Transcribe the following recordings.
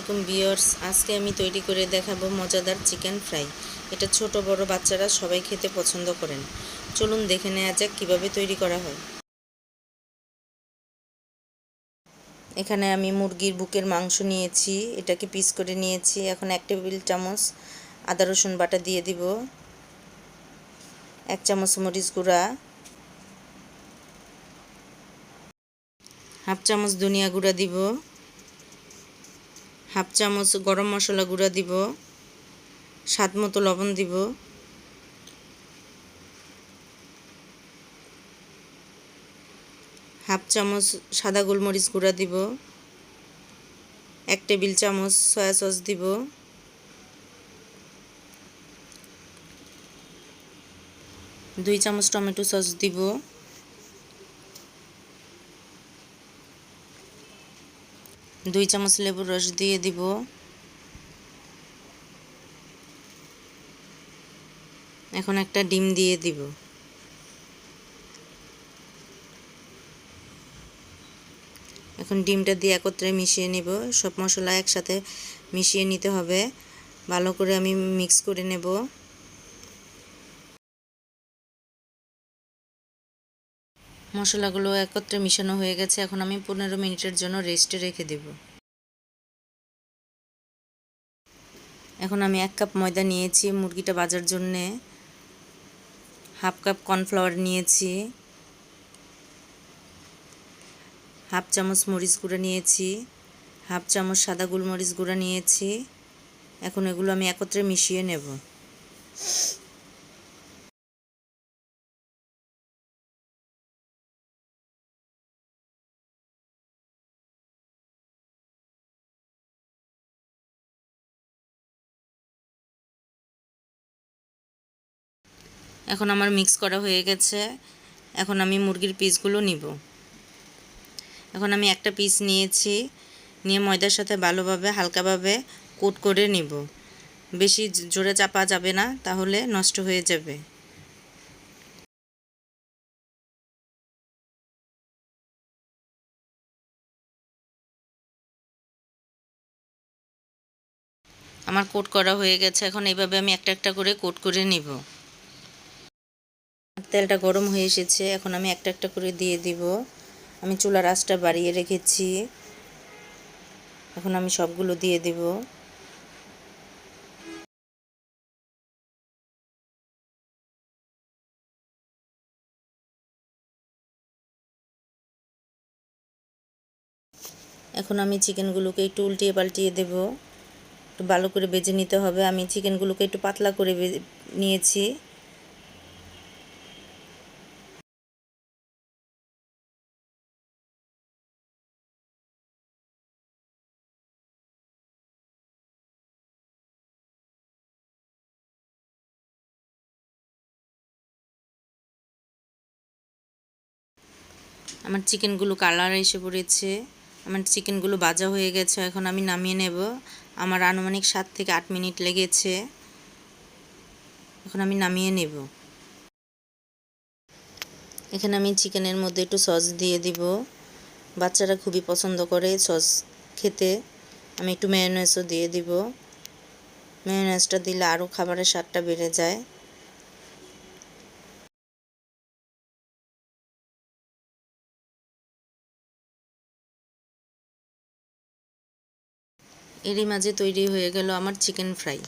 আলাইকুম ভিউয়ার্স, আজকে আমি তৈরি করে দেখাবো মজাদার চিকেন ফ্রাই। এটা ছোট বড় বাচ্চারা সবাই খেতে পছন্দ করেন। চলুন দেখে নেওয়া যাক কিভাবে তৈরি করা হয়। এখানে আমি মুরগির বুকের মাংস নিয়েছি, এটাকে পিস করে নিয়েছি। এখন 1 টেবিল চামচ আদা রসুন বাটা দিয়ে দিব, 1 চামচ মরিচ গুঁড়া, 1/2 চামচ ধনিয়া গুঁড়া দিব, 1/2 চামচ গরম মশলা গুঁড়া দিব, স্বাদ মতো লবণ দিব, 1/2 চামচ সাদা গোলমরিচ গুঁড়া দিব, 1 টেবিল চামচ সয়া সস দিব, 2 চামচ টমেটো সস দিব, 2 চামচ লেবুর রস দিয়ে দিব, এখন একটা ডিম দিয়ে দিব। এখন ডিমটা দিয়ে একত্রে মিশিয়ে নেব। সব মশলা একসাথে মিশিয়ে নিতে হবে, ভালো করে আমি মিক্স করে নেব। মশলাগুলো একত্রে মিশানো হয়ে গেছে, এখন আমি 15 মিনিটের জন্য রেস্টে রেখে দেব। এখন আমি 1 কাপ ময়দা নিয়েছি মুরগিটা ভাজার জন্যে, 1/2 কাপ কর্নফ্লাওয়ার নিয়েছি, 1/2 চামচ মরিচ গুঁড়া নিয়েছি, 1/2 চামচ সাদা গোলমরিচ গুঁড়া নিয়েছি। এখন এগুলো আমি একত্রে মিশিয়ে নেব। এখন আমার মিক্স করা হয়ে গেছে। এখন আমি মুরগির পিসগুলো নিব। এখন আমি একটা পিস নিয়েছি, নিয়ে ময়দার সাথে ভালোভাবে হালকাভাবে কোট করে নিব। বেশি জোরে চাপা যাবে না, তাহলে নষ্ট হয়ে যাবে। আমার কোট করা হয়ে গেছে। এখন এইভাবে আমি একটা একটা করে কোট করে নিব। তেলটা গরম হয়ে এসেছে, এখন আমি একটা একটা করে দিয়ে দিব। আমি চুলার আঁচটা বাড়িয়ে রেখেছি। এখন আমি সবগুলো দিয়ে দিব। এখন আমি চিকেনগুলোকে একটু উল্টিয়ে পাল্টিয়ে দেব। একটু ভালো করে ভেজে নিতে হবে। আমি চিকেনগুলোকে একটু পাতলা করে নিয়েছি। আমার চিকেনগুলো কালার এসে পড়েছে, আমার চিকেনগুলো ভাজা হয়ে গেছে। এখন আমি নামিয়ে নেব। আমার আনুমানিক 7 থেকে 8 মিনিট লেগেছে। এখন আমি নামিয়ে নেব। এখানে আমি চিকেনের মধ্যে একটু সস দিয়ে দিব। বাচ্চারা খুবই পছন্দ করে সস খেতে। আমি একটু মেয়োনেজও দিয়ে দিব। মেয়োনেজটা দিলে আরও খাবারের স্বাদটা বেড়ে যায়। এরই মাঝে তৈরি হয়ে গেল আমার চিকেন ফ্রাই।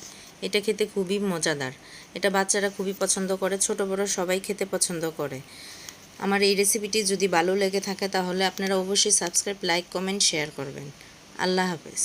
এটা খেতে খুবই মজাদার। এটা বাচ্চারা খুবই পছন্দ করে, ছোট বড় সবাই খেতে পছন্দ করে। আমার এই রেসিপিটি যদি ভালো লেগে থাকে তাহলে আপনারা অবশ্যই সাবস্ক্রাইব, লাইক, কমেন্ট, শেয়ার করবেন। আল্লাহ হাফেজ।